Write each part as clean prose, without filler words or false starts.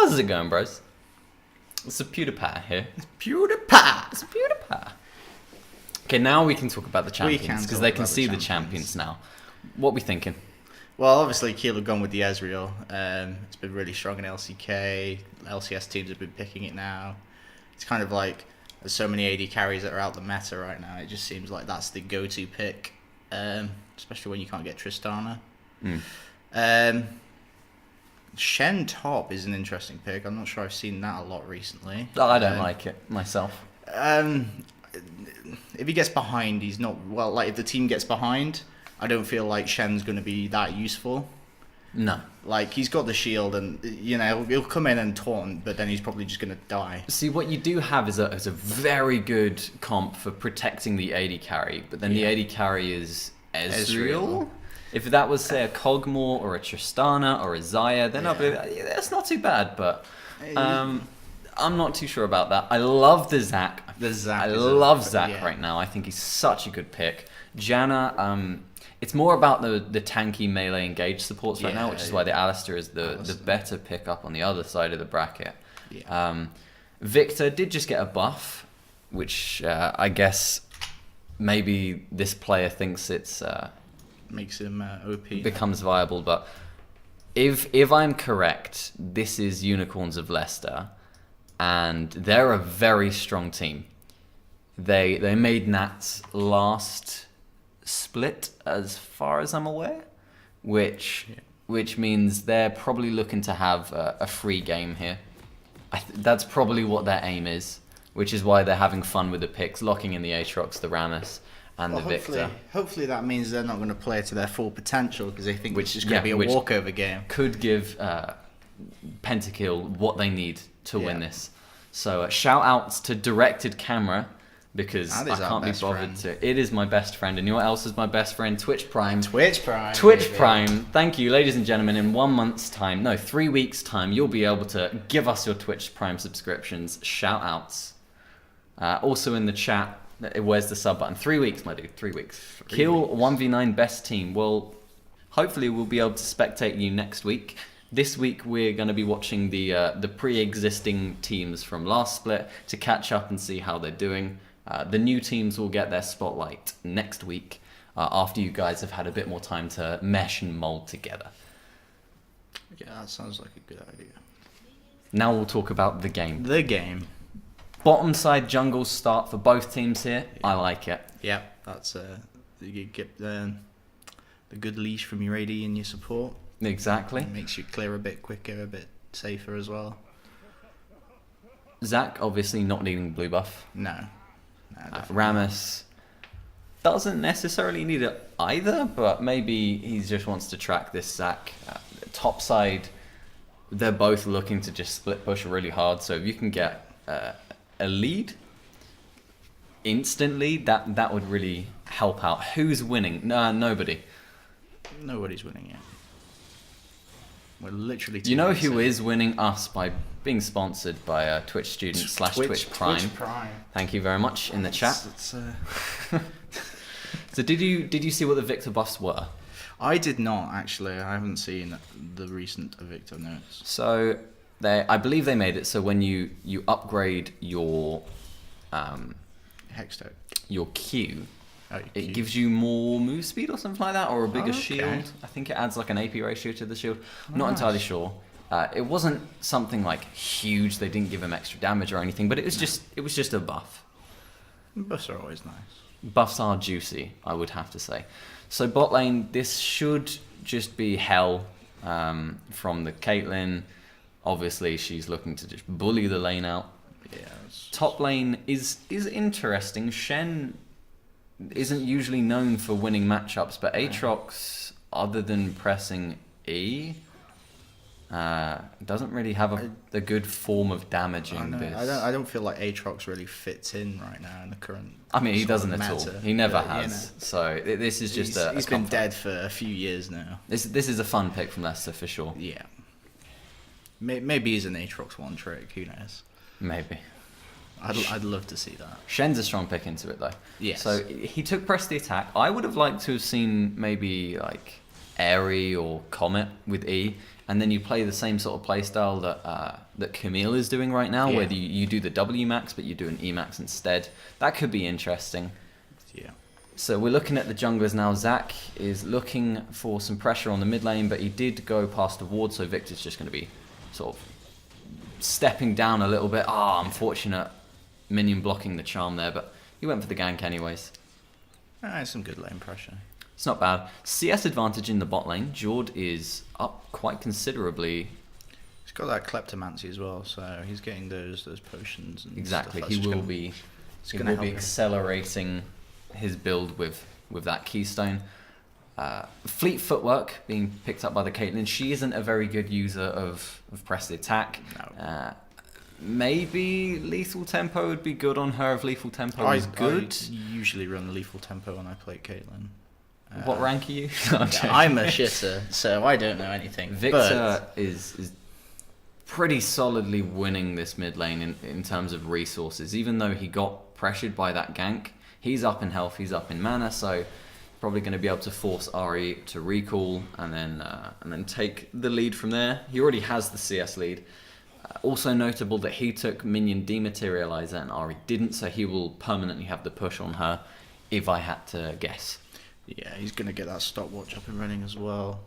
How's it going, bros? It's a PewDiePie here. It's PewDiePie. It's a PewDiePie. Okay, now we can talk about the champions because they can see the champions now. What are we thinking? Well, obviously, Keele have gone with the Ezreal. It's been really strong in LCK. LCS teams have been picking it now. It's kind of like there's so many AD carries that are out the meta right now. It just seems like that's the go-to pick, especially when you can't get Tristana. Shen top is an interesting pick. I'm not sure I've seen that a lot recently. I don't like it myself. If he gets behind, he's not... Well, like, if the team gets behind, I don't feel like Shen's going to be that useful. No. Like, he's got the shield and, you know, he'll come in and taunt, but then he's probably just going to die. See, what you do have is a very good comp for protecting the AD carry, but then the AD carry is Ezreal? If that was, say, a Kog'Maw or a Tristana or a Xayah, then I'd be that's not too bad, but I'm not too sure about that. I love the Zac. I love Zac right now. I think he's such a good pick. Janna, it's more about the tanky melee engage supports right now, which is why the Alistar is the better pick up on the other side of the bracket. Victor did just get a buff, which I guess maybe this player thinks it's... makes him OP. Becomes viable, but if I'm correct, this is Unicorns of Leicester, and they're a very strong team. They made Nats last split, as far as I'm aware, which means they're probably looking to have a free game here. That's probably what their aim is, which is why they're having fun with the picks, locking in the Aatrox, the Rammus, and the Victor. Hopefully that means they're not going to play to their full potential because they think it's just going to be a walkover game. Could give Pentakeele what they need to win this. So shout outs to Directed Camera because I can't be bothered to. It is my best friend, and you know what else is my best friend? Twitch Prime. Twitch Prime. Thank you, ladies and gentlemen. In 1 month's time, no, 3 weeks' time, you'll be able to give us your Twitch Prime subscriptions. Shout outs. Also in the chat. Where's the sub button? 3 weeks, my dude. 3 weeks. Kill 1v9 best team. Well, hopefully we'll be able to spectate you next week. This week we're going to be watching the pre-existing teams from last split to catch up and see how they're doing. The new teams will get their spotlight next week after you guys have had a bit more time to mesh and mold together. Yeah, that sounds like a good idea. Now we'll talk about the game. The game. Bottom side jungle start for both teams here. I like it. Yeah, that's you get the good leash from your AD and your support. Exactly. It makes you clear a bit quicker, a bit safer as well. Zac obviously not needing blue buff. No. Rammus doesn't necessarily need it either, but maybe he just wants to track this Zac. Top side, they're both looking to just split push really hard. So if you can get a lead instantly, that would really help out. Who's winning? Nobody. Nobody's winning yet. We're literally... You know who is winning? Us, by being sponsored by Twitch student / Twitch Prime. Twitch Prime. Thank you very much in the chat. So did you see what the Victor buffs were? I did not, actually. I haven't seen the recent Victor notes. So I believe they made it so when you upgrade your Hextech, your Q, it gives you more move speed or something like that, or a bigger shield. I think it adds like an AP ratio to the shield. Not entirely sure. It wasn't something like huge. They didn't give him extra damage or anything, but it was just a buff. Buffs are always nice. Buffs are juicy, I would have to say. So bot lane, this should just be hell from the Caitlyn. Obviously, she's looking to just bully the lane out. Yeah. Top lane is interesting. Shen isn't usually known for winning matchups, but Aatrox, other than pressing E, doesn't really have a good form of damaging this. I don't feel like Aatrox really fits in right now in the current. I mean, he doesn't at all. He never has. You know, so this is just a. He's been dead for a few years now. This is a fun pick from Leicester for sure. Yeah. Maybe he's an Aatrox one trick. Who knows? Maybe. I'd love to see that. Shen's a strong pick into it though. Yes. So he took press the attack. I would have liked to have seen maybe like Airy or Comet with E. and then you play the same sort of playstyle that Camille is doing right now, where you do the W max, but you do an E max instead. That could be interesting. Yeah. So we're looking at the junglers now. Zach is looking for some pressure on the mid lane, but he did go past the ward, so Victor's just going to be sort of stepping down a little bit. Unfortunate minion blocking the charm there, but he went for the gank anyways. Some good lane pressure. It's not bad. CS advantage in the bot lane. Jord is up quite considerably. He's got that kleptomancy as well, so he's getting those potions. And Exactly. Stuff. He will be accelerating his build with that keystone. Fleet footwork being picked up by the Caitlyn. She isn't a very good user of pressed attack. No. Maybe lethal tempo would be good on her if lethal tempo is good. I usually run lethal tempo when I play Caitlyn. What rank are you? I'm a shitter, so I don't know anything. Victor is pretty solidly winning this mid lane in terms of resources. Even though he got pressured by that gank, he's up in health, he's up in mana, so probably going to be able to force Ari to recall and then take the lead from there. He already has the CS lead. Also notable that he took minion dematerializer and Ari didn't, so he will permanently have the push on her, if I had to guess. Yeah, he's going to get that stopwatch up and running as well,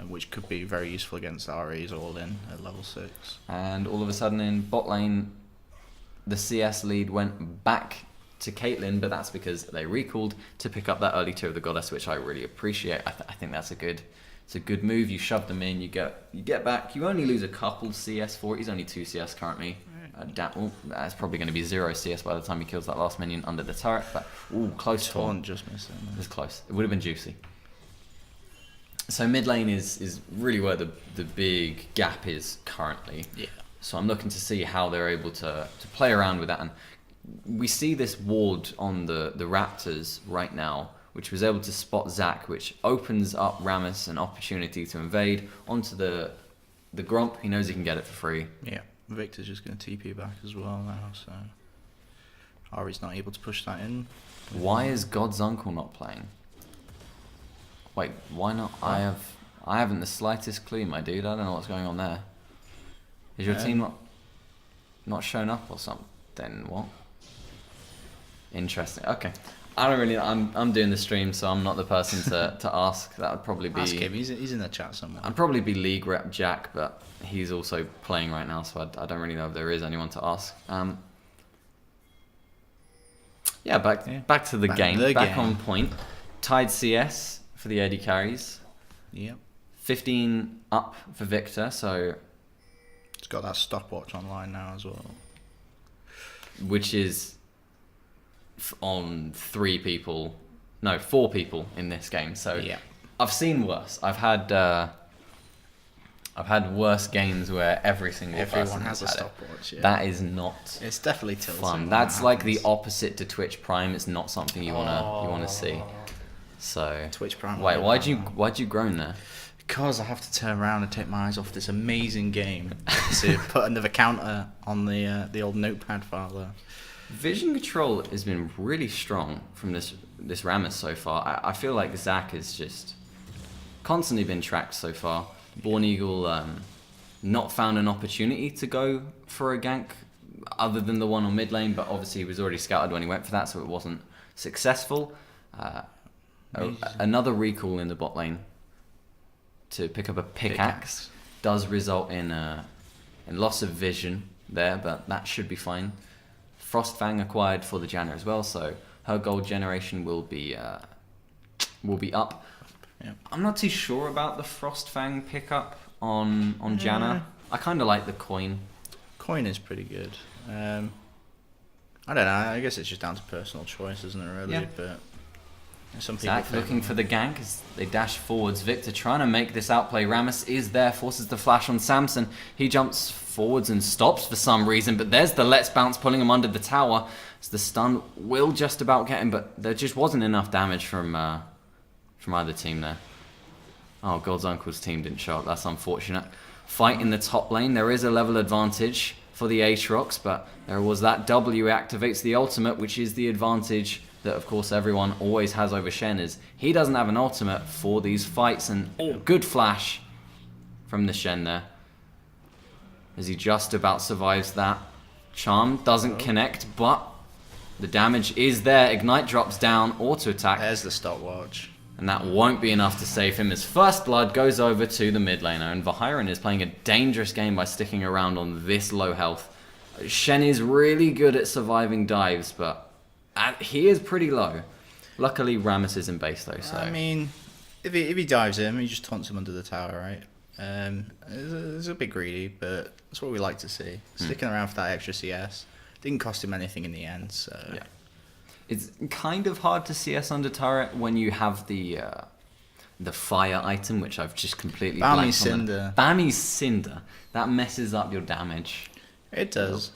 which could be very useful against Ari's all-in at level 6. And all of a sudden in bot lane, the CS lead went back to Caitlyn, but that's because they recalled to pick up that early 2 of the Goddess, which I really appreciate. I think that's a good move. You shove them in, you get back. You only lose a couple CS for it. He's only 2 CS currently. That's probably going to be 0 CS by the time he kills that last minion under the turret. But close Taunt just missed him. It was close. It would have been juicy. So mid lane is really where the big gap is currently. Yeah. So I'm looking to see how they're able to play around with that. And we see this ward on the Raptors right now, which was able to spot Zac, which opens up Rammus an opportunity to invade onto the Gromp. He knows he can get it for free. Yeah. Victor's just going to TP back as well now, so Ari's not able to push that in. Why is God's Uncle not playing? Wait, why not? I haven't the slightest clue, my dude. I don't know what's going on there. Is your team not shown up or something? Then what? Interesting. Okay. I don't really. I'm doing the stream, so I'm not the person to ask. That would probably be. Ask him. He's in the chat somewhere. I'd probably be league rep Jack, but he's also playing right now, so I don't really know if there is anyone to ask. Back to the game. Back on point. Tied CS for the AD carries. Yep. 15 up for Victor, so it's got that stopwatch online now as well. Which is on 4 people in this game. So yeah. I've seen worse. I've had worse games where everyone has a stopwatch. Yeah. That is not. It's definitely tilting. Fun. That's like the opposite to Twitch Prime. It's not something you wanna see. So Twitch Prime. Wait, why'd you groan there? Because I have to turn around and take my eyes off this amazing game to put another counter on the old notepad file there. Vision control has been really strong from this Rammus so far. I feel like Zac has just constantly been tracked so far. Born Eagle not found an opportunity to go for a gank other than the one on mid lane, but obviously he was already scouted when he went for that, so it wasn't successful. Another recall in the bot lane to pick up a pickaxe does result in loss of vision there, but that should be fine. Frostfang acquired for the Janna as well, so her gold generation will be up. Yeah. I'm not too sure about the Frostfang pickup on Janna. I kind of like the coin. Coin is pretty good. I don't know. I guess it's just down to personal choice, isn't it? Really, but some people Zac looking for the gank as they dash forwards. Victor trying to make this outplay. Rammus is there, forces the flash on Samson. He jumps forwards and stops for some reason, but there's the Let's Bounce pulling him under the tower. So the stun will just about get him, but there just wasn't enough damage from either team there. Oh, God's Uncle's team didn't show up. That's unfortunate. Fight in the top lane. There is a level advantage for the Aatrox, but there was that W activates the ultimate, which is the advantage that, of course, everyone always has over Shen, is he doesn't have an ultimate for these fights. And good flash from the Shen there. As he just about survives that. Charm doesn't connect, but the damage is there. Ignite drops down, auto attack. There's the stopwatch. And that won't be enough to save him as First Blood goes over to the mid laner. And Vahiron is playing a dangerous game by sticking around on this low health. Shen is really good at surviving dives, but he is pretty low. Luckily, Rammus is in base though, so... I mean, if he dives him, he just taunts him under the tower, right? It's a bit greedy, but that's what we like to see. Sticking around for that extra CS. Didn't cost him anything in the end, so... Yeah. It's kind of hard to CS under turret when you have the fire item, which I've just completely Bammy blanked on. Cinder. Bammy Cinder. That messes up your damage. It does.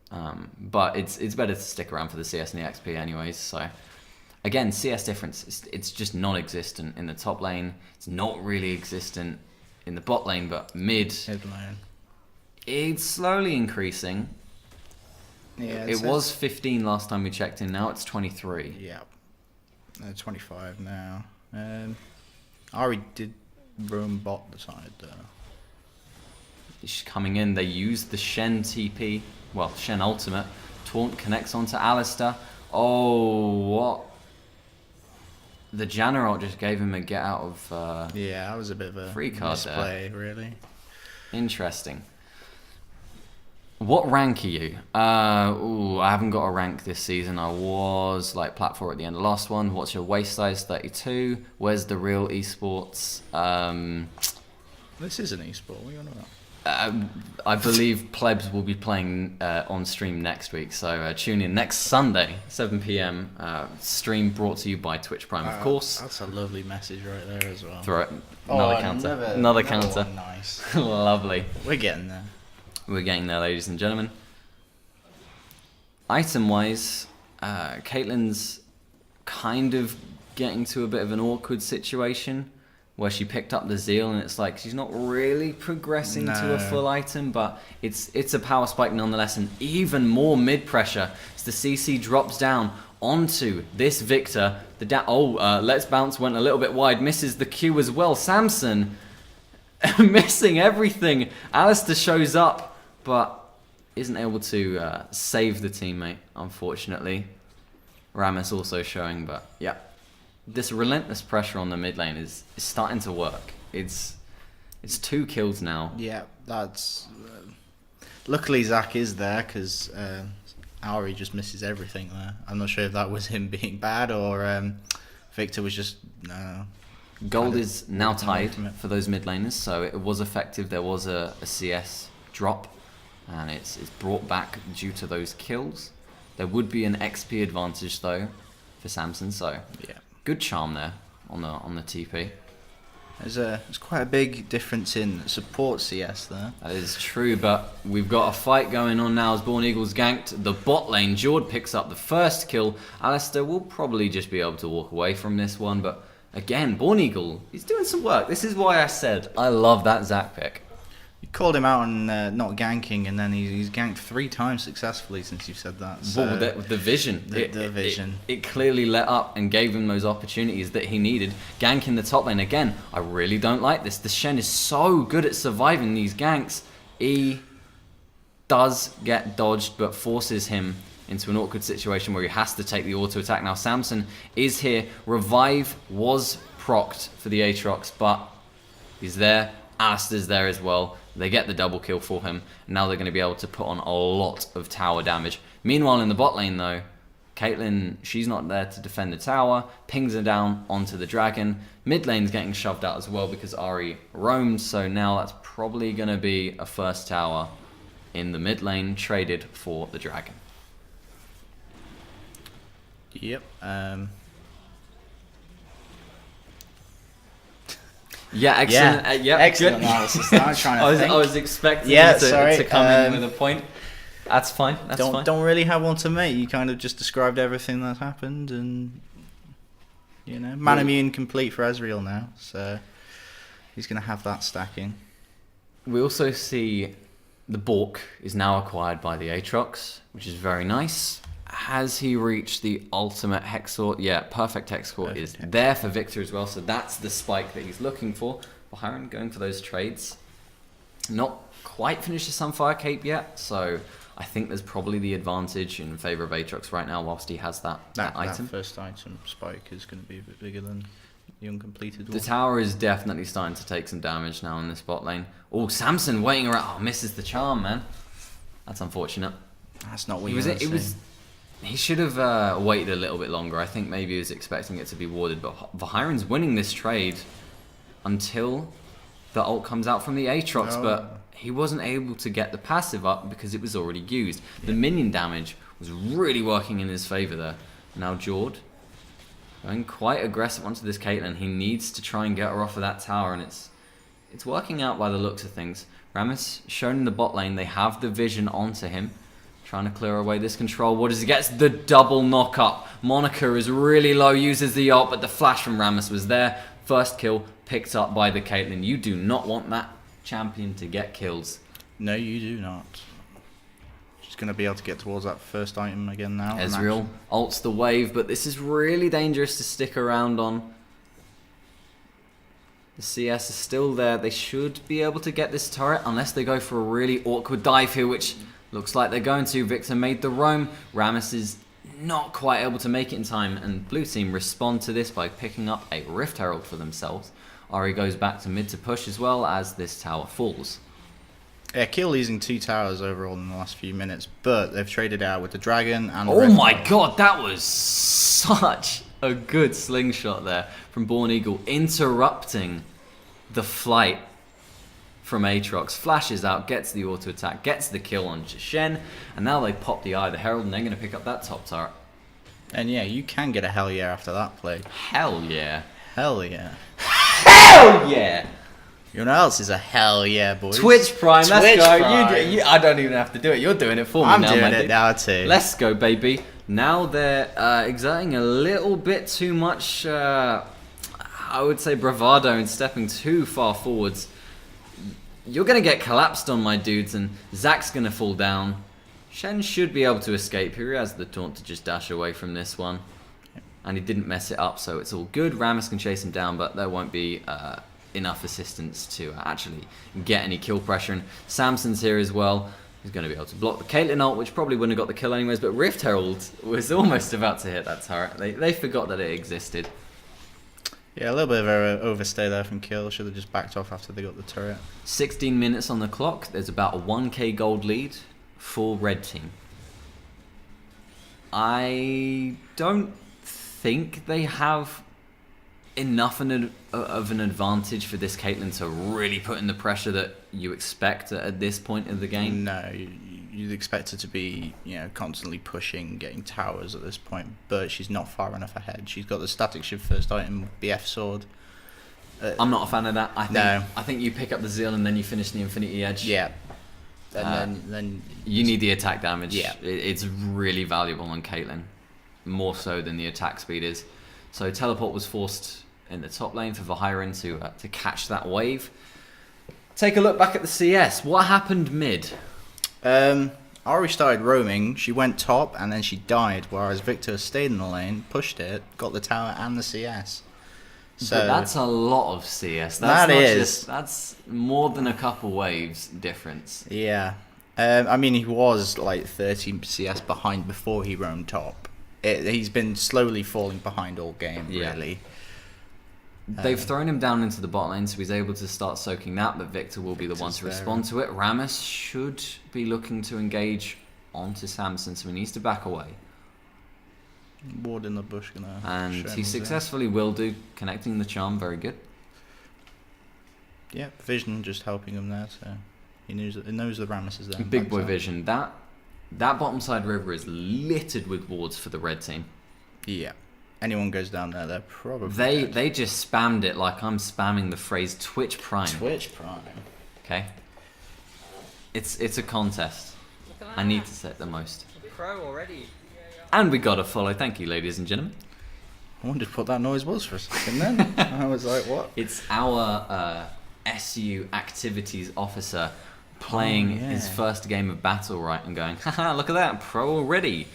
But it's better to stick around for the CS and the XP anyways, so... Again, CS difference, it's just non-existent in the top lane. It's not really existent in the bot lane, but mid lane. It's slowly increasing. Yeah, it was 15 last time we checked in, now it's 23. Yeah. 25 now. Ari did roam bot the side though. She's coming in, they used the Shen TP, well, Shen ultimate. Taunt connects onto Alistar. Oh, what? The Janna ult just gave him a get out of yeah, that was a bit of a free card misplay, really. Interesting. What rank are you? I haven't got a rank this season. I was like plat 4 at the end of the last one. What's your waist size? 32. Where's the real esports? This is an esport. What are you on about? I believe Plebs will be playing on stream next week, so tune in next Sunday, 7 PM. Stream brought to you by Twitch Prime, of course. That's a lovely message right there as well. Throw it. Another counter. Another counter. Nice. Lovely. We're getting there. We're getting there, ladies and gentlemen. Item-wise, Caitlyn's kind of getting to a bit of an awkward situation where she picked up the Zeal and it's like she's not really progressing to a full item, but it's a power spike nonetheless, and even more mid pressure as the CC drops down onto this Victor. Let's Bounce went a little bit wide, misses the Q as well. Samson missing everything. Alistar shows up, but isn't able to save the teammate, unfortunately. Rammus also showing, but yeah. This relentless pressure on the mid lane is starting to work. It's 2 kills now. Yeah, that's... luckily Zach is there, because Auri just misses everything there. I'm not sure if that was him being bad, or Victor was just... Gold is now tied for those mid laners, so it was effective. There was a CS drop, and it's brought back due to those kills. There would be an XP advantage, though, for Samson, so... Yeah. Good charm there on the TP. There's quite a big difference in support CS there. That is true, but we've got a fight going on now as Born Eagles ganked the bot lane. Jord picks up the first kill. Alistar will probably just be able to walk away from this one, but again, Born Eagle, he's doing some work. This is why I said I love that Zac pick. You called him out on not ganking, and then he's ganked 3 times successfully since you've said that. So well, the vision. The vision. It clearly let up and gave him those opportunities that he needed. Ganking the top lane. Again, I really don't like this. The Shen is so good at surviving these ganks. He does get dodged, but forces him into an awkward situation where he has to take the auto attack. Now Samson is here. Revive was procced for the Aatrox, but he's there. Alistar's there as well. They get the double kill for him. Now they're going to be able to put on a lot of tower damage. Meanwhile, in the bot lane, though, Caitlyn, she's not there to defend the tower. Pings her down onto the dragon. Mid lane's getting shoved out as well because Ahri roamed. So now that's probably going to be a first tower in the mid lane traded for the dragon. Yep. Yeah, excellent. Excellent good. analysis. I'm trying to think. I was expecting to come in with a point. That's fine. That's fine. Don't really have one to make. You kind of just described everything that's happened, and Man Immune complete for Ezreal now, so he's going to have that stacking. We also see the Bork is now acquired by the Aatrox, which is very nice. Has he reached the ultimate Hexort? Yeah, perfect Hexort is there for Victor as well, so that's the spike that he's looking for. Byron going for those trades. Not quite finished the Sunfire Cape yet, so I think there's probably the advantage in favour of Aatrox right now whilst he has that item. That first item spike is going to be a bit bigger than the uncompleted one. The tower is definitely starting to take some damage now in this bot lane. Oh, Samson waiting around. Oh, misses the charm, man. That's unfortunate. That's not what you He should have waited a little bit longer. I think maybe he was expecting it to be warded, but Vahiron's winning this trade until the ult comes out from the Aatrox, but he wasn't able to get the passive up because it was already used. The minion damage was really working in his favour there. Now Jord going quite aggressive onto this Caitlyn. He needs to try and get her off of that tower, and it's working out by the looks of things. Rammus shown in the bot lane. They have the vision onto him, trying to clear away this control. What does he get? The double knock up. Monica is really low, uses the ult, but the flash from Rammus was there. First kill picked up by the Caitlyn. You do not want that champion to get kills. No, you do not. She's going to be able to get towards that first item again now. Ezreal ults the wave, but this is really dangerous to stick around on. The CS is still there. They should be able to get this turret unless they go for a really awkward dive here, which looks like they're going to. Victor made the roam. Rammus is not quite able to make it in time, and blue team respond to this by picking up a Rift Herald for themselves. Ahri goes back to mid to push as well as this tower falls. Yeah, Kill losing 2 towers overall in the last few minutes, but they've traded out with the dragon and the oh my god, that was such a good slingshot there from Born Eagle, interrupting the flight from Aatrox. Flashes out, gets the auto attack, gets the kill on Shen, and now they pop the Eye of the Herald and they're going to pick up that top turret. And yeah, you can get a hell yeah after that play. Hell yeah. Hell yeah. Hell yeah! You know what else is a hell yeah, boys? Twitch Prime, let's Twitch go. Prime. I don't even have to do it. You're doing it for me I'm now, doing my it dude. now too. Let's go, baby. Now they're exerting a little bit too much, I would say, bravado and stepping too far forwards. You're going to get collapsed on, my dudes, and Zack's going to fall down. Shen should be able to escape here. He has the taunt to just dash away from this one. And he didn't mess it up, so it's all good. Rammus can chase him down, but there won't be enough assistance to actually get any kill pressure. And Samson's here as well. He's going to be able to block the Caitlyn ult, which probably wouldn't have got the kill anyways, but Rift Herald was almost about to hit that turret. They forgot that it existed. Yeah, a little bit of an overstay there from Kill. Should have just backed off after they got the turret. 16 minutes on the clock. There's about a 1k gold lead for red team. I don't think they have enough of an advantage for this Caitlyn to really put in the pressure that you expect at this point of the game. No, you'd expect her to be, constantly pushing, getting towers at this point, but she's not far enough ahead. She's got the static shift first item, BF sword. I'm not a fan of that. I think you pick up the Zeal and then you finish the Infinity Edge. Yeah. And then you need the attack damage. Yeah. It's really valuable on Caitlyn, more so than the attack speed is. So teleport was forced in the top lane for Vahiron to catch that wave. Take a look back at the CS. What happened mid? Ahri started roaming, she went top, and then she died, whereas Victor stayed in the lane, pushed it, got the tower and the CS. So but that's a lot of CS. That's more than a couple waves difference. Yeah. I mean, he was like 13 CS behind before he roamed top. He's been slowly falling behind all game, really. They've thrown him down into the bot lane, so he's able to start soaking that, but Victor will be the one to respond to it. Rammus should be looking to engage onto Samson, so he needs to back away. Ward in the bush, and he successfully will do, connecting the charm, very good. Yeah, Vision just helping him there, so he knows the Rammus is there. Big boy Vision. That bottom side river is littered with wards for the red team. Yeah. Anyone goes down there, they're probably They just spammed it like I'm spamming the phrase Twitch Prime. Twitch Prime. Okay. It's a contest. I need to set the most. Pro already. And we got a follow. Thank you, ladies and gentlemen. I wondered what that noise was for a second then. I was like, what? It's our SU activities officer playing his first game of battle, right, and going, haha, look at that, pro already.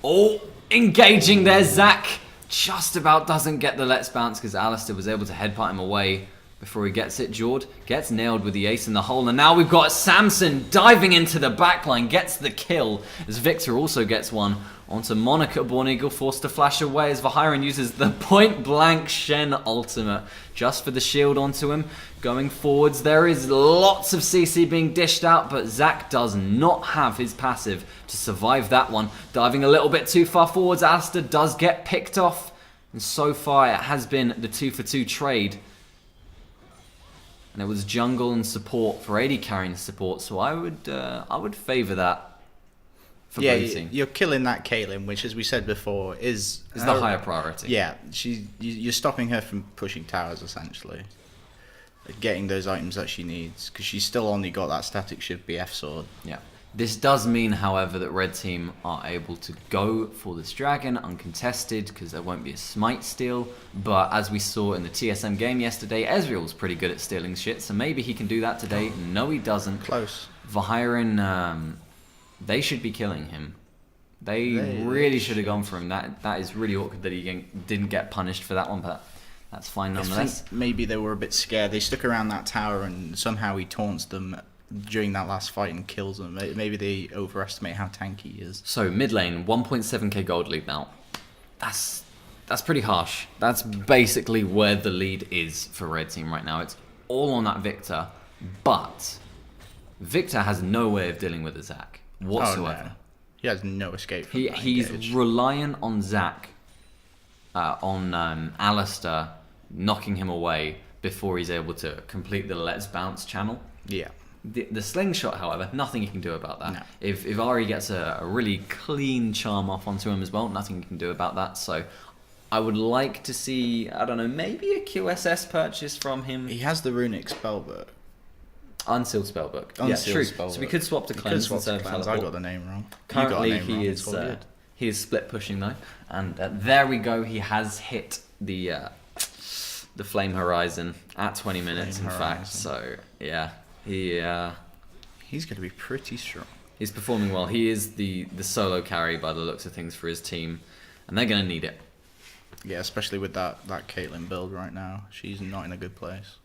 Oh, engaging there, Zack. Just about doesn't get the let's bounce because Alistair was able to headbutt him away. before he gets it. Jord gets nailed with the ace in the hole, and now we've got Samson diving into the backline, gets the kill, as Victor also gets one onto Monica. Born Eagle forced to flash away as Vahiron uses the point blank Shen ultimate just for the shield onto him. Going forwards, there is lots of CC being dished out, but Zach does not have his passive to survive that one. Diving a little bit too far forwards, Alistair does get picked off, and so far it has been the 2-for-2 trade. And it was jungle and support for AD carrying support, so I would favour that for blue team. You're killing that Caitlyn, which, as we said before, is the higher priority. Yeah, you're stopping her from pushing towers, essentially. Getting those items that she needs, because she's still only got that static shiv BF sword. Yeah. This does mean, however, that red team are able to go for this dragon uncontested, because there won't be a smite steal. But as we saw in the TSM game yesterday, Ezreal's pretty good at stealing shit, so maybe he can do that today. No, he doesn't. Close. Vahiron, they should be killing him. They really should have gone for him. That is really awkward that he didn't get punished for that one, but that's fine nonetheless. I think maybe they were a bit scared. They stuck around that tower and somehow he taunts them during that last fight and kills them. Maybe they overestimate how tanky he is. So mid lane, 1.7k gold lead now. That's pretty harsh. That's basically where the lead is for red team right now. It's all on that Victor, but Victor has no way of dealing with a Zac whatsoever. Oh, no. He has no escape from that He's engage. reliant on Zac, on Alistair knocking him away before he's able to complete the Let's Bounce channel. Yeah. The slingshot, however, nothing you can do about that. No. If Ari gets a really clean charm off onto him as well, nothing you can do about that. So I would like to see, I don't know, maybe a QSS purchase from him. He has the runic spellbook. Unsealed spellbook. Unsealed true. spellbook. So we could swap to cleanse instead of I teleport. got the name wrong. Currently, You got a name wrong. It's all good. he is split pushing though, and there we go. He has hit the Flame Horizon at 20 minutes, Flame in Horizon. fact. So yeah, He's going to be pretty strong. he's performing well. He is the solo carry by the looks of things for his team, and they're going to need it. Yeah, especially with that Caitlyn build right now. She's not in a good place.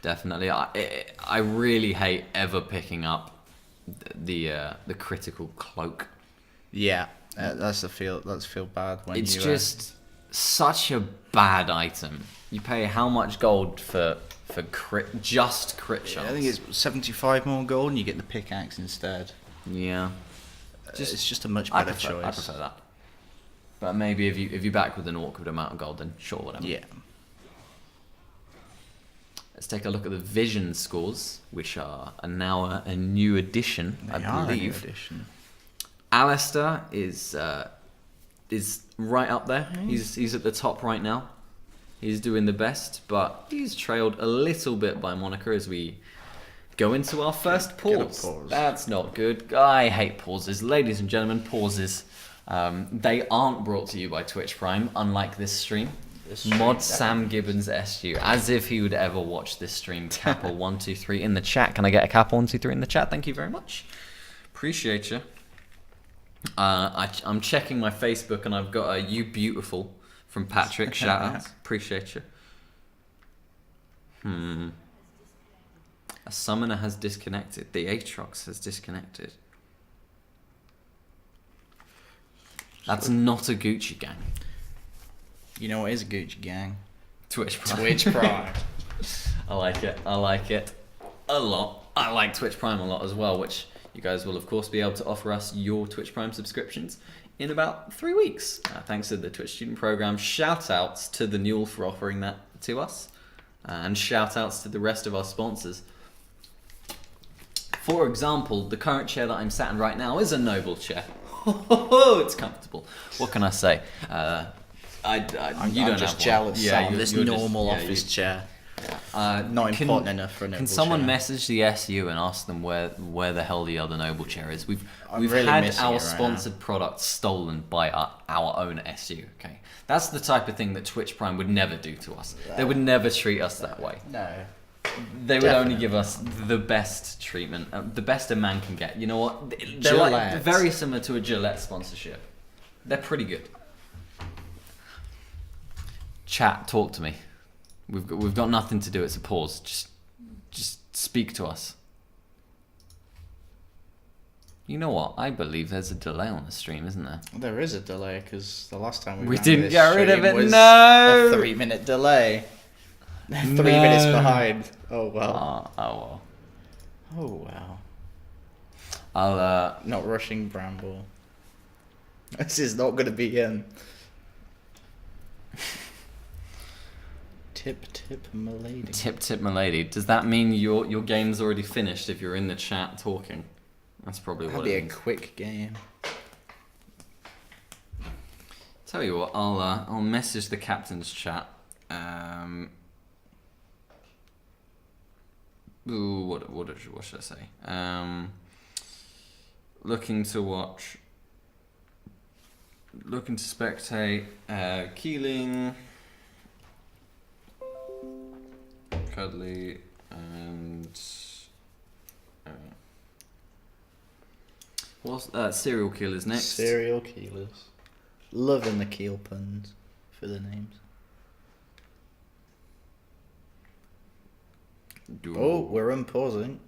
Definitely, I really hate ever picking up the critical cloak. Yeah, that's feel bad when It's you. just such a bad item. You pay how much gold for crit chance? I think it's 75 more gold, and you get the pickaxe instead. Yeah. It's just a much better choice. I prefer that. But maybe if you back with an awkward amount of gold, then sure, whatever. Yeah. Let's take a look at the Vision scores, which are now a new addition, I believe. Alistair is right up there. He's at the top right now. He's doing the best, but he's trailed a little bit by Monica as we go into our first pause. That's not good. I hate pauses. Ladies and gentlemen, pauses. They aren't brought to you by Twitch Prime, unlike this stream. Mod Sam Gibbons SU, as if he would ever watch this stream. Capel 123 in the chat. Can I get a Capel 123 in the chat? Thank you very much. Appreciate you. I'm checking my Facebook and I've got a "You Beautiful" from Patrick. Shout out. Appreciate you. A summoner has disconnected. The Aatrox has disconnected. That's not a Gucci gang. You know what is a Gucci gang? Twitch Prime. Twitch Prime. I like it. I like it a lot. I like Twitch Prime a lot as well, which you guys will of course be able to offer us your Twitch Prime subscriptions in about 3 weeks. Thanks to the Twitch Student Program. Shout outs to the NUEL for offering that to us. And shout outs to the rest of our sponsors. For example, the current chair that I'm sat in right now is a Noble chair. It's comfortable. What can I say? I'm don't just have jealous. Yeah, of this you're normal just, office chair. Not important enough for a Noble Can someone chair. message the SU and ask them where the hell the other Noble chair is? We've really had missing it our right sponsored product stolen by our own SU. Okay, that's the type of thing that Twitch Prime would never do to us. They would never treat us that way. No. They would only give us the best treatment, the best a man can get. You know what? They're Gillette. very similar to a Gillette sponsorship. They're pretty good. Chat, talk to me. We've got nothing to do. It's a pause. Just speak to us. You know what? I believe there's a delay on the stream, isn't there? There is a delay because the last time we didn't get rid of it. was No, a 3-minute delay. 3 minutes behind. Oh well. Oh well. Oh well. I'll Not rushing Bramble. This is not going to be Tip milady. Tip milady. Does that mean your game's already finished if you're in the chat talking? That's probably what That'd it be a means. quick game. Tell you what, I'll message the captain's chat. What should I say? Looking to watch. Looking to spectate. Keeling. Cuddly and what's serial killers next? Serial killers. Loving the keel puns for the names. Oh, we're unpausing.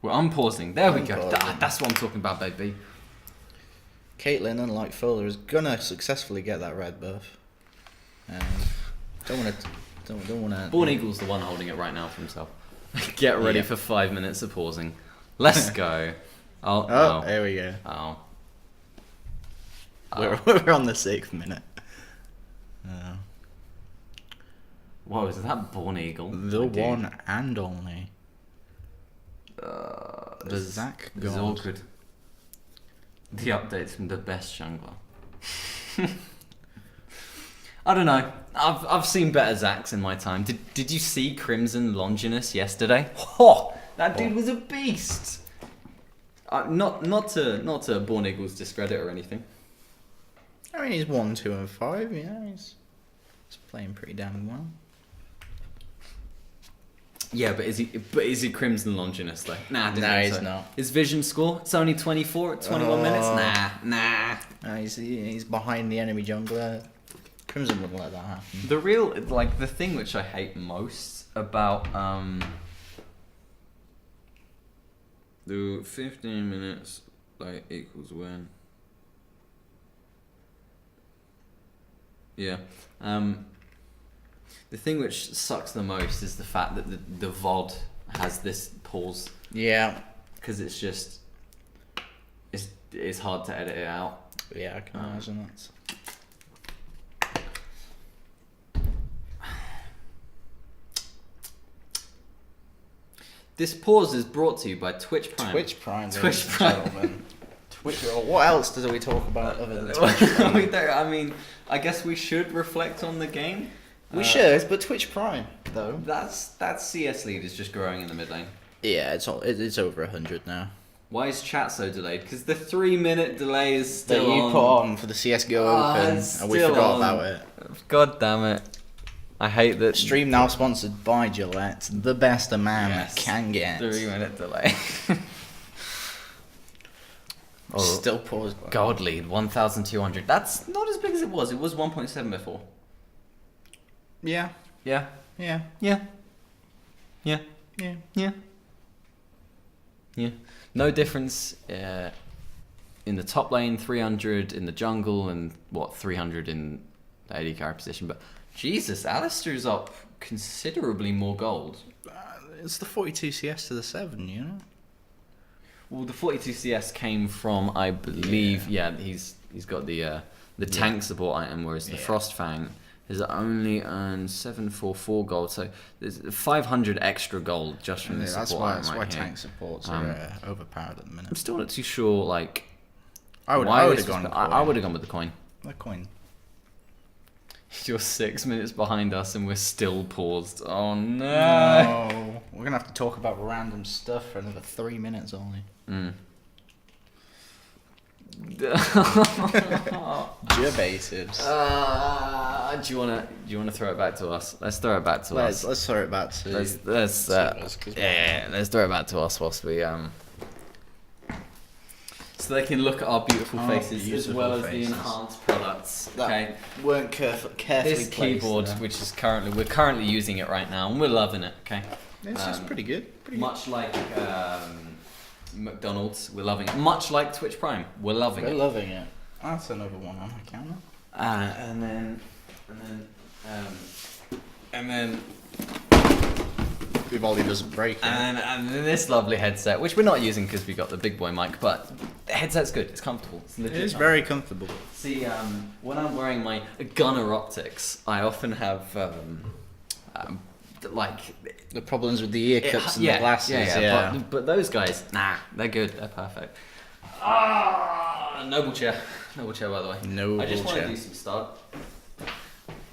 We're unpausing. There we go. Unpausing. That's what I'm talking about, baby. Caitlyn, unlike Fuller, is gonna successfully get that red buff. Don't want to. Born Eagle's the one holding it right now for himself. Get ready for 5 minutes of pausing. Let's go. Oh, there we go. Oh. We're on the 6th minute. Whoa, is that Born Eagle? The My one dude. and only. The Zach This is God. awkward. The updates from the best jungler. I don't know. I've seen better Zacks in my time. Did you see Crimson Longinus yesterday? Oh, that dude was a beast. Not to Born Eagle's discredit or anything. I mean, he's 1, 2, and 5. Yeah, he's playing pretty damn well. Yeah, but is he Crimson Longinus though? Nah, I didn't No, think he's so. not. His vision score? It's only 24 at 21 minutes. Nah. He's behind the enemy jungler. Crimson wouldn't let that happen. The real, the thing which I hate most about the 15 minutes equals when. Yeah. The thing which sucks the most is the fact that the VOD has this pause. Yeah. Because it's just it's hard to edit it out. Yeah, I can imagine that. This pause is brought to you by Twitch Prime. Twitch Prime. Twitch ladies and Prime. gentlemen. Twitch. What else do we talk about other than Twitch Prime? We don't, I mean, I guess we should reflect on the game. We should, but Twitch Prime though. That CS lead is just growing in the mid lane. Yeah, it's over 100 now. Why is chat so delayed? Because the 3-minute delay is That still you on. put on for the CS:GO Open, it's and we still forgot on. about it. God damn it! I hate that. Stream now sponsored by Gillette, the best a man Yes. can get. 3-minute delay. Still paused. By Gold lead 1,200. That's not as big as it was. It was 1.7 before. Yeah, Yeah. yeah, Yeah. Yeah. yeah. Yeah. Yeah. No difference in the top lane, 300 in the jungle, and 300 in the AD carry position. But Jesus, Alistair's up considerably more gold. It's the 42 CS to the 7, you know. Well, the 42 CS came from, I believe, he's got the tank support item, whereas the Frost Fang has only earned 744 gold, so there's 500 extra gold just from the support item. That's why right here. tank supports are overpowered at the minute. I'm still not too sure, I would why have this gone. was- I would have gone with the coin. The coin. You're 6 minutes behind us and we're still paused. Oh no! No, we're gonna have to talk about random stuff for another 3 minutes only. Gebatives. Do you wanna throw it back to us? Let's throw it back to us. Let's throw it back to. Let's us, 'cause let's throw it back to us whilst we so they can look at our beautiful faces as beautiful well as faces. the enhanced products. Okay. Weren't carefully This keyboard, which is we're currently using it right now, and we're loving it. Okay. This is pretty good. Much like McDonald's, we're loving it. Much like Twitch Prime, we're loving it. We're loving it. That's another one on my camera. And then Vivaldi doesn't break it. and then this lovely headset, which we're not using because we got the big boy mic, but the headset's good. It's comfortable. It's legit. It is very comfortable. See, when I'm wearing my Gunner optics, I often have like The problems with the ear cups and the glasses. Yeah. But those guys, they're good. They're perfect. Noble chair, by the way. Noble I just want to chair. do some start.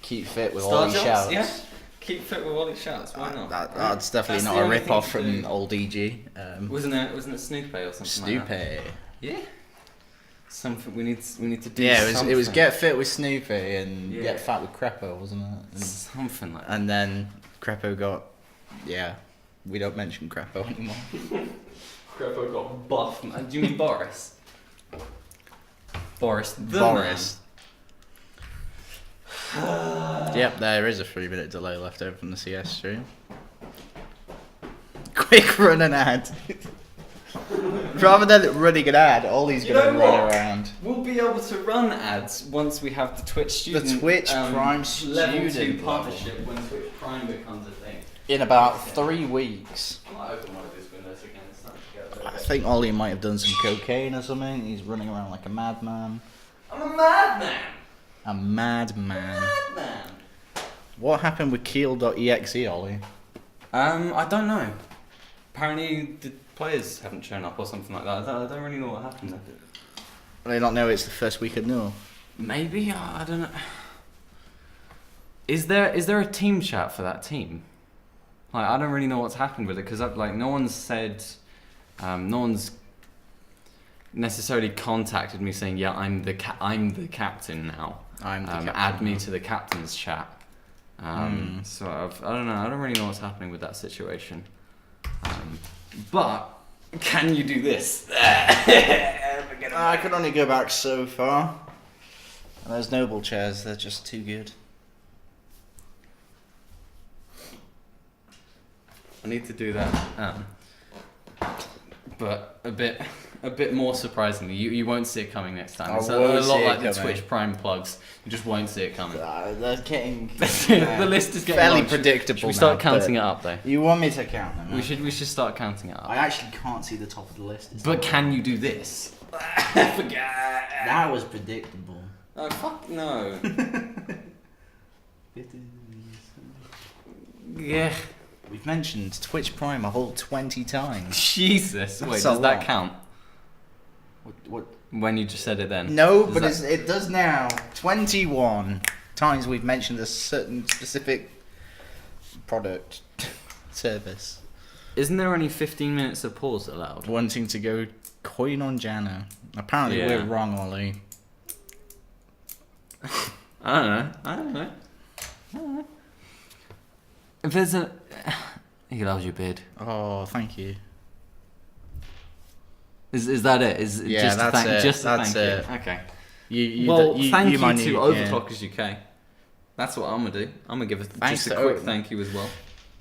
Keep fit with Star all these jumps, shouts. yeah. Keep fit with all these shouts. Why not? That's definitely That's not the a only rip off thing to from do. old EG. Wasn't it Snoopy or something like that? Snoopy. Yeah. Something we need to do. Yeah, it was something. get fit with Snoopy and Yeah. get fat with Crepo, wasn't it? Something like that. And then Crepo got, we don't mention Crepo anymore. Crepo got buff. Do you mean Boris? Boris. Boris. Yep, there is a 3-minute delay left over from the CS stream. Quick run an ad. Rather than running an ad, Ollie's You going to know run what? around. We'll be able to run ads once we have the Twitch student. The Twitch Prime level 2 student partnership when Twitch Prime becomes a thing. In about 3 weeks. I might open one of these windows again. It's starting to get a I little bit. think Ollie might have done some cocaine or something. He's running around like a madman. I'm a madman. A madman. Madman. What happened with Keel.exe, Ollie? I don't know. Apparently the players haven't shown up or something like that. I don't really know what happened there. Do they not know it's the first week of NUEL? Maybe, I don't know. Is there a team chat for that team? Like, I don't really know what's happened with it because no one's said, no one's necessarily contacted me saying, yeah, I'm the captain now. I'm the captain. Add me to the captain's chat. So I don't know. I don't really know what's happening with that situation. But can you do this? I could only go back so far. And those noble chairs, they're just too good. I need to do that. But a bit more surprisingly, you won't see it coming next time. It's a lot like the Twitch Prime plugs. You just won't see it coming. They're getting The list is getting fairly long. predictable. Should we start now, counting but it up though? You want me to count them? We should start counting it up. I actually can't see the top of the list. But can you do this? Forget. That was predictable. Oh fuck no. Yeah. We've mentioned Twitch Prime a whole 20 times. Jesus. Wait, That's does a that lot. count? What? When you just said it then? No, Does but that- it does now. 21 times we've mentioned a certain specific product, service. Isn't there only 15 minutes of pause allowed? Wanting to go coin on Jana. Apparently Yeah. we're wrong, Ollie. I don't know. If there's a... He loves your beard. Oh, thank you. Is that it? Is it Yeah, just that's a thank, it. Just a That's thank it. you. Okay. You Thank you might to need- Overclockers UK. That's what I'm gonna do. I'm gonna give Thanks just a to quick Over- thank you as well.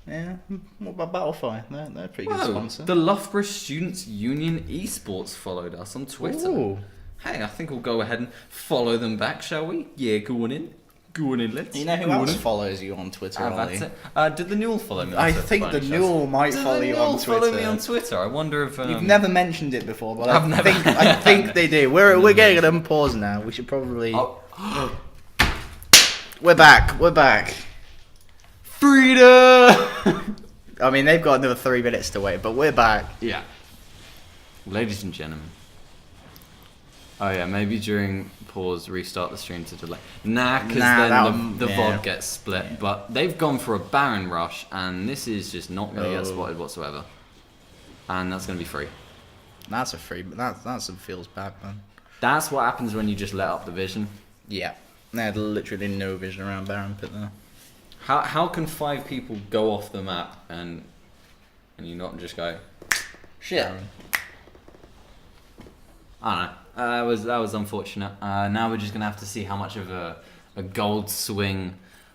Yeah. What about Battlefy? They're a pretty good Whoa, sponsor. the Loughborough Students Union Esports followed us on Twitter. Ooh. Hey, I think we'll go ahead and follow them back, shall we? Yeah, go on in. Go on in, let's. You know who go on else in. follows you on Twitter, Ollie? That's it. Did the NUEL follow me on I Twitter? think by the any chance? NUEL might Did follow the you NUEL on Twitter. follow me on Twitter? I wonder if... You've never mentioned it before, but I've never- I think they do. We're getting an unpause now. We should probably. Oh. We're back. Freedom! I mean, they've got another 3 minutes to wait, but we're back. Yeah. Ladies and gentlemen. Oh yeah, maybe during pause restart the stream to delay. Because then the VOD gets split. Yeah. But they've gone for a Baron Rush, and this is just not going to get spotted whatsoever. And that's going to be free. That's a free, but that feels bad, man. That's what happens when you just let up the vision. Yeah. They had literally no vision around Baron Pit there. How can 5 people go off the map and you not just go, shit? Baron. I don't know. That was unfortunate. Now we're just gonna have to see how much of a gold swing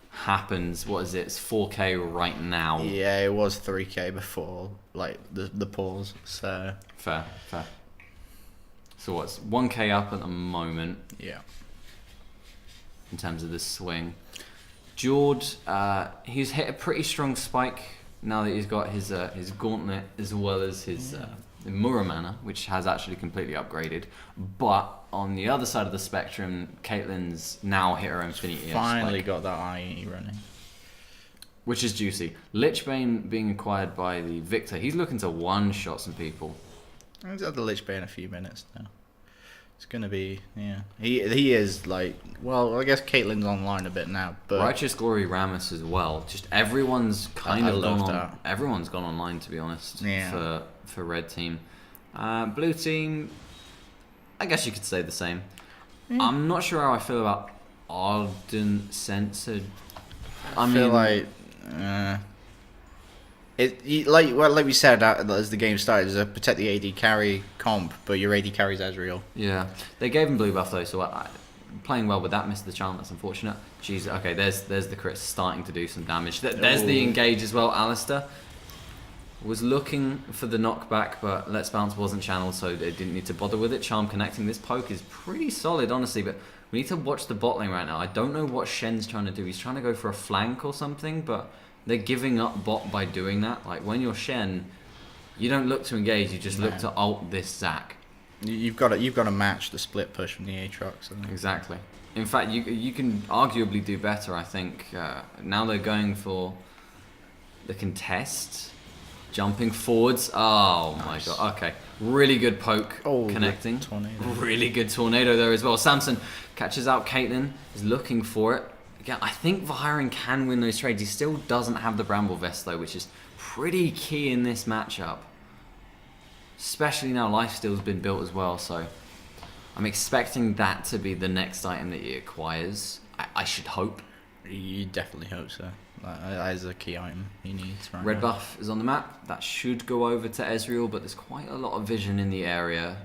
happens. What is it? It's 4K right now. Yeah, it was 3K before, like the pause. So fair. So what's 1K up at the moment? Yeah. In terms of the swing, Jord, he's hit a pretty strong spike now that he's got his gauntlet as well as his Muramana, which has actually completely upgraded. But on the other side of the spectrum, Caitlyn's now hit her Infinity Finally spike, got that IE running. which is juicy. Lichbane being acquired by the Victor, he's looking to one-shot some people. He's had the Lich Bane in a few minutes now. It's gonna be, yeah. He is like, well, I guess Caitlyn's online a bit now, but Righteous Glory Rammus as well. Just everyone's kind I of love gone on. that. Everyone's gone online, to be honest. Yeah. For red team, blue team. I guess you could say the same. Yeah. I'm not sure how I feel about Ardent Censored. I feel like like we said as the game started, there's a protect the AD carry comp, but your AD carries Ezreal. Yeah, they gave him blue buff though, so playing well with that. Missed the charm. That's unfortunate. Jeez. Okay, there's the crit starting to do some damage. There's the engage as well. Alistair was looking for the knockback, but Let's Bounce wasn't channeled, so they didn't need to bother with it. Charm connecting. This poke is pretty solid, honestly, but we need to watch the bot lane right now. I don't know what Shen's trying to do. He's trying to go for a flank or something, but they're giving up bot by doing that. Like, when you're Shen, you don't look to engage, you just look to ult this Zac. You've got to match the split push from the Aatrox. Exactly. In fact, you can arguably do better, I think. Now they're going for the contest. Jumping forwards. Oh Nice. my god. Okay. Really good poke connecting. Really good tornado there as well. Samson catches out Caitlyn. Is looking for it. Again, I think Vahiren can win those trades. He still doesn't have the Bramble Vest though, which is pretty key in this matchup. Especially now Lifesteal's been built as well, so I'm expecting that to be the next item that he acquires. I should hope. You definitely hope so. That is a key item he needs right Red now. buff is on the map. That should go over to Ezreal, but there's quite a lot of vision in the area.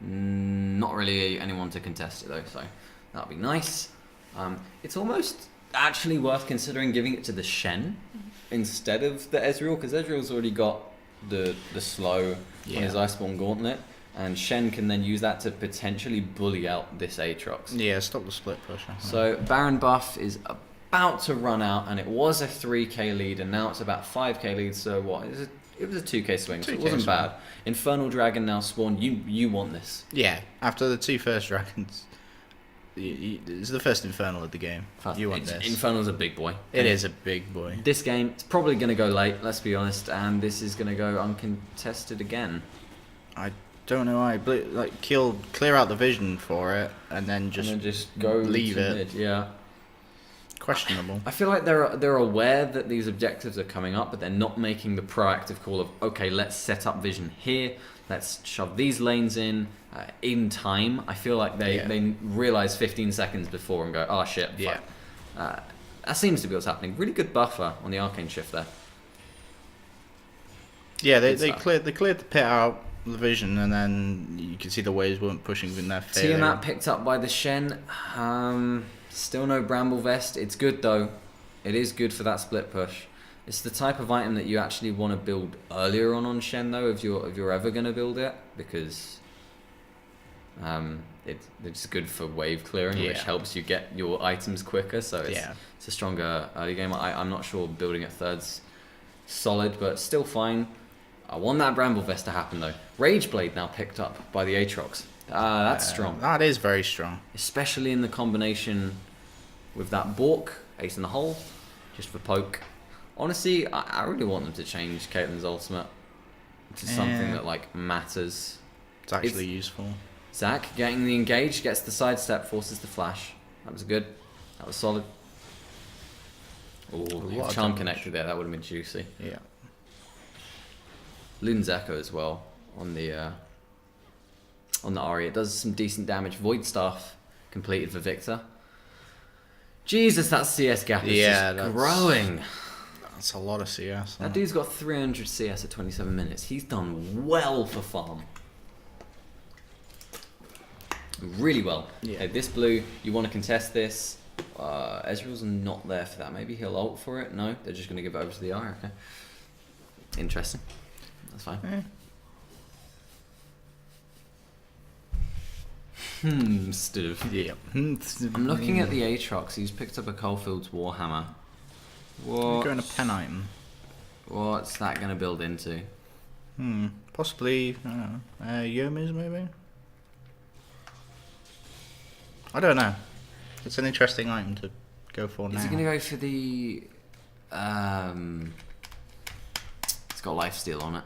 Not really anyone to contest it though, so that'll be nice. It's almost actually worth considering giving it to the Shen instead of the Ezreal, because Ezreal's already got the slow on his Iceborne Gauntlet, and Shen can then use that to potentially bully out this Aatrox. Yeah, stop the split push. So Baron buff is about to run out, and it was a 3k lead, and now it's about 5k lead. So what? It was a 2k swing, so it wasn't swing. bad. Infernal Dragon now spawned. You want this? Yeah, after the two first dragons, it's the first Infernal of the game. You want this? Infernal's a big boy. It is a big boy. This game, it's probably going to go late, let's be honest, and this is going to go uncontested again. I don't know why. Like, clear out the vision for it, and then just go leave to it. mid, yeah. Questionable. I feel like they're aware that these objectives are coming up, but they're not making the proactive call of, okay, let's set up vision here, let's shove these lanes in time. I feel like they realize 15 seconds before and go, oh shit, fuck. Yeah. That seems to be what's happening. Really good buffer on the Arcane Shift there. Yeah, they cleared the pit out, the vision, and then you can see the waves weren't pushing in their favor. Tiamat picked up by the Shen. Still no Bramble Vest. It's good though. It is good for that split push. It's the type of item that you actually want to build earlier on Shen though, if you're ever going to build it, because it's good for wave clearing, which helps you get your items quicker. So it's a stronger early game. I'm not sure building at third's solid, but still fine. I want that Bramble Vest to happen though. Rage Blade now picked up by the Aatrox. That's strong. That is very strong. Especially in the combination with that Bork, Ace in the Hole, just for poke. Honestly, I really want them to change Caitlyn's ultimate to something that like matters. It's actually useful. Zac getting the engage, gets the sidestep, forces the flash. That was good. That was solid. Oh, charm connected there. That would have been juicy. Yeah. Luden's Echo as well on the Ahri. It does some decent damage. Void Staff completed for Victor. Jesus, that CS gap is just growing. That's a lot of CS. That dude's got 300 CS at 27 minutes. He's done well for farm. really well. Yeah. Okay, this blue, you want to contest this. Ezreal's not there for that. Maybe he'll ult for it. No, they're just going to give it over to the Eye. Okay. Interesting. That's fine. Steve. Yeah. I'm looking at the Aatrox. He's picked up a Coalfields Warhammer. We're going to pen item. What's that going to build into? Possibly, I don't know, Yomis maybe? I don't know. It's an interesting item to go for now. Is he going to go for the... it's got lifesteal on it.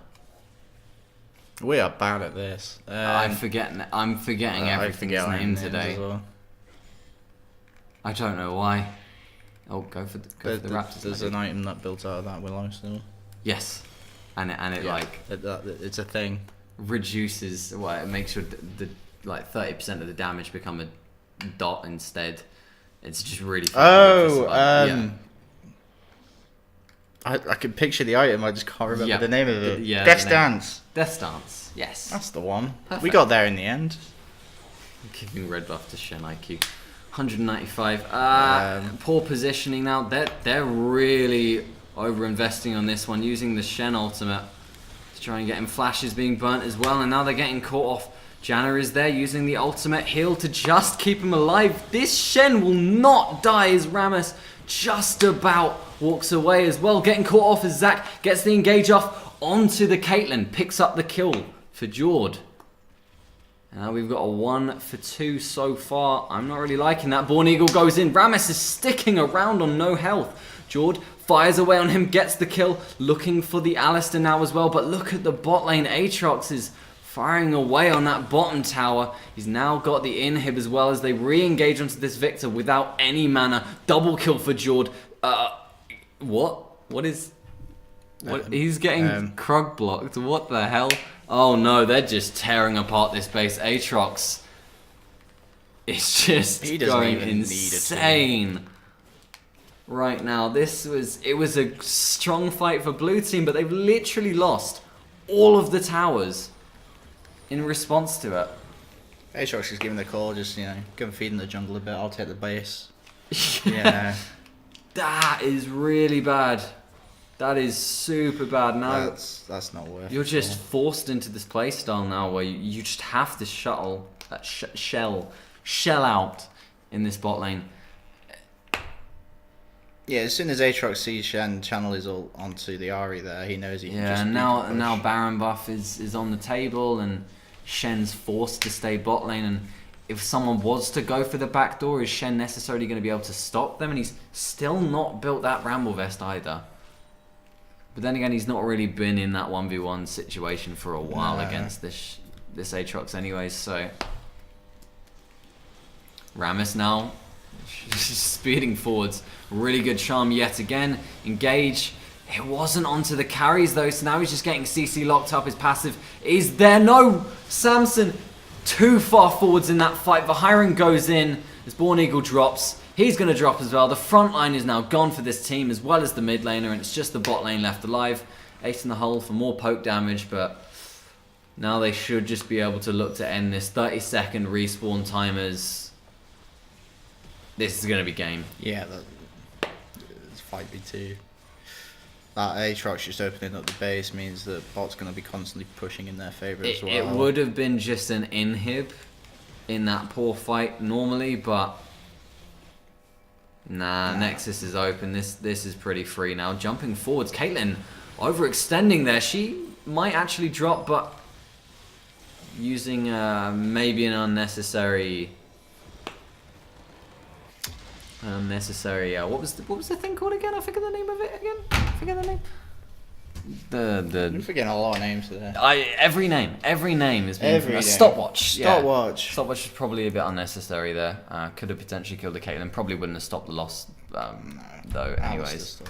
We are bad at this. I'm forgetting everything's name today. As well. I don't know why. Oh, go for the Raptors. There's an item that built out of that Willow still. Yes, and it like it's a thing. Reduces. Well, it makes sure the like 30% of the damage become a dot instead. It's just really. I can picture the item. I just can't remember the name of it. Yeah, Death Dance. Death Dance. Yes, that's the one. Perfect. We got there in the end. Giving red buff to Shen IQ. 195. Poor positioning now. They're really over investing on this one, using the Shen ultimate to try and get him. Flash is being burnt as well, and now they're getting caught off. Janna is there using the ultimate heal to just keep him alive. This Shen will not die as Rammus just about walks away as well. Getting caught off as Zac gets the engage off onto the Caitlyn. Picks up the kill for Jord. And now we've got a 1 for 2 so far. I'm not really liking that. Born Eagle goes in. Rammus is sticking around on no health. Jord fires away on him, gets the kill. Looking for the Alistar now as well. But look at the bot lane. Aatrox is firing away on that bottom tower. He's now got the inhib as well as they re-engage onto this Victor without any mana. Double kill for Jord. What? What is... What? He's getting Krug blocked. What the hell? Oh no, they're just tearing apart this base. Aatrox is just going insane right now. It was a strong fight for blue team, but they've literally lost all of the towers in response to it. Aatrox is giving the call, just go and feed in the jungle a bit. I'll take the base. Yeah. That is really bad. That is super bad. Now that's not worth it. You're just forced into this playstyle now where you just have to shell out in this bot lane. Yeah, as soon as Aatrox sees Shen channel is all onto the Ahri there, he knows he can just... Yeah, now Baron buff is on the table and Shen's forced to stay bot lane, and if someone was to go for the back door, is Shen necessarily going to be able to stop them? And he's still not built that Bramble Vest either. But then again, he's not really been in that 1v1 situation for a while against this Aatrox anyways, so... Rammus now, speeding forwards. Really good charm yet again. Engage. It wasn't onto the carries though, so now he's just getting CC locked up. His passive is there. No! Samson too far forwards in that fight. Vahiron goes in as Born Eagle drops. He's going to drop as well. The front line is now gone for this team as well as the mid laner, and it's just the bot lane left alive. Ace in the hole for more poke damage, but now they should just be able to look to end this. 30-second respawn timers. This is going to be game. Yeah, it's 5v2. That Aatrox just opening up the base means that bot's going to be constantly pushing in their favour as well. It would have been just an inhib in that poor fight normally, but... Nah, Nexus is open. This is pretty free now. Jumping forwards. Caitlyn overextending there. She might actually drop, but using maybe an unnecessary... what was the thing called again? I forget the name of it again. I forget the name. You're forgetting a lot of names today. Every name is being stopwatch. Stopwatch is probably a bit unnecessary there. Could have potentially killed the Caitlyn. Probably wouldn't have stopped the loss though. Anyways.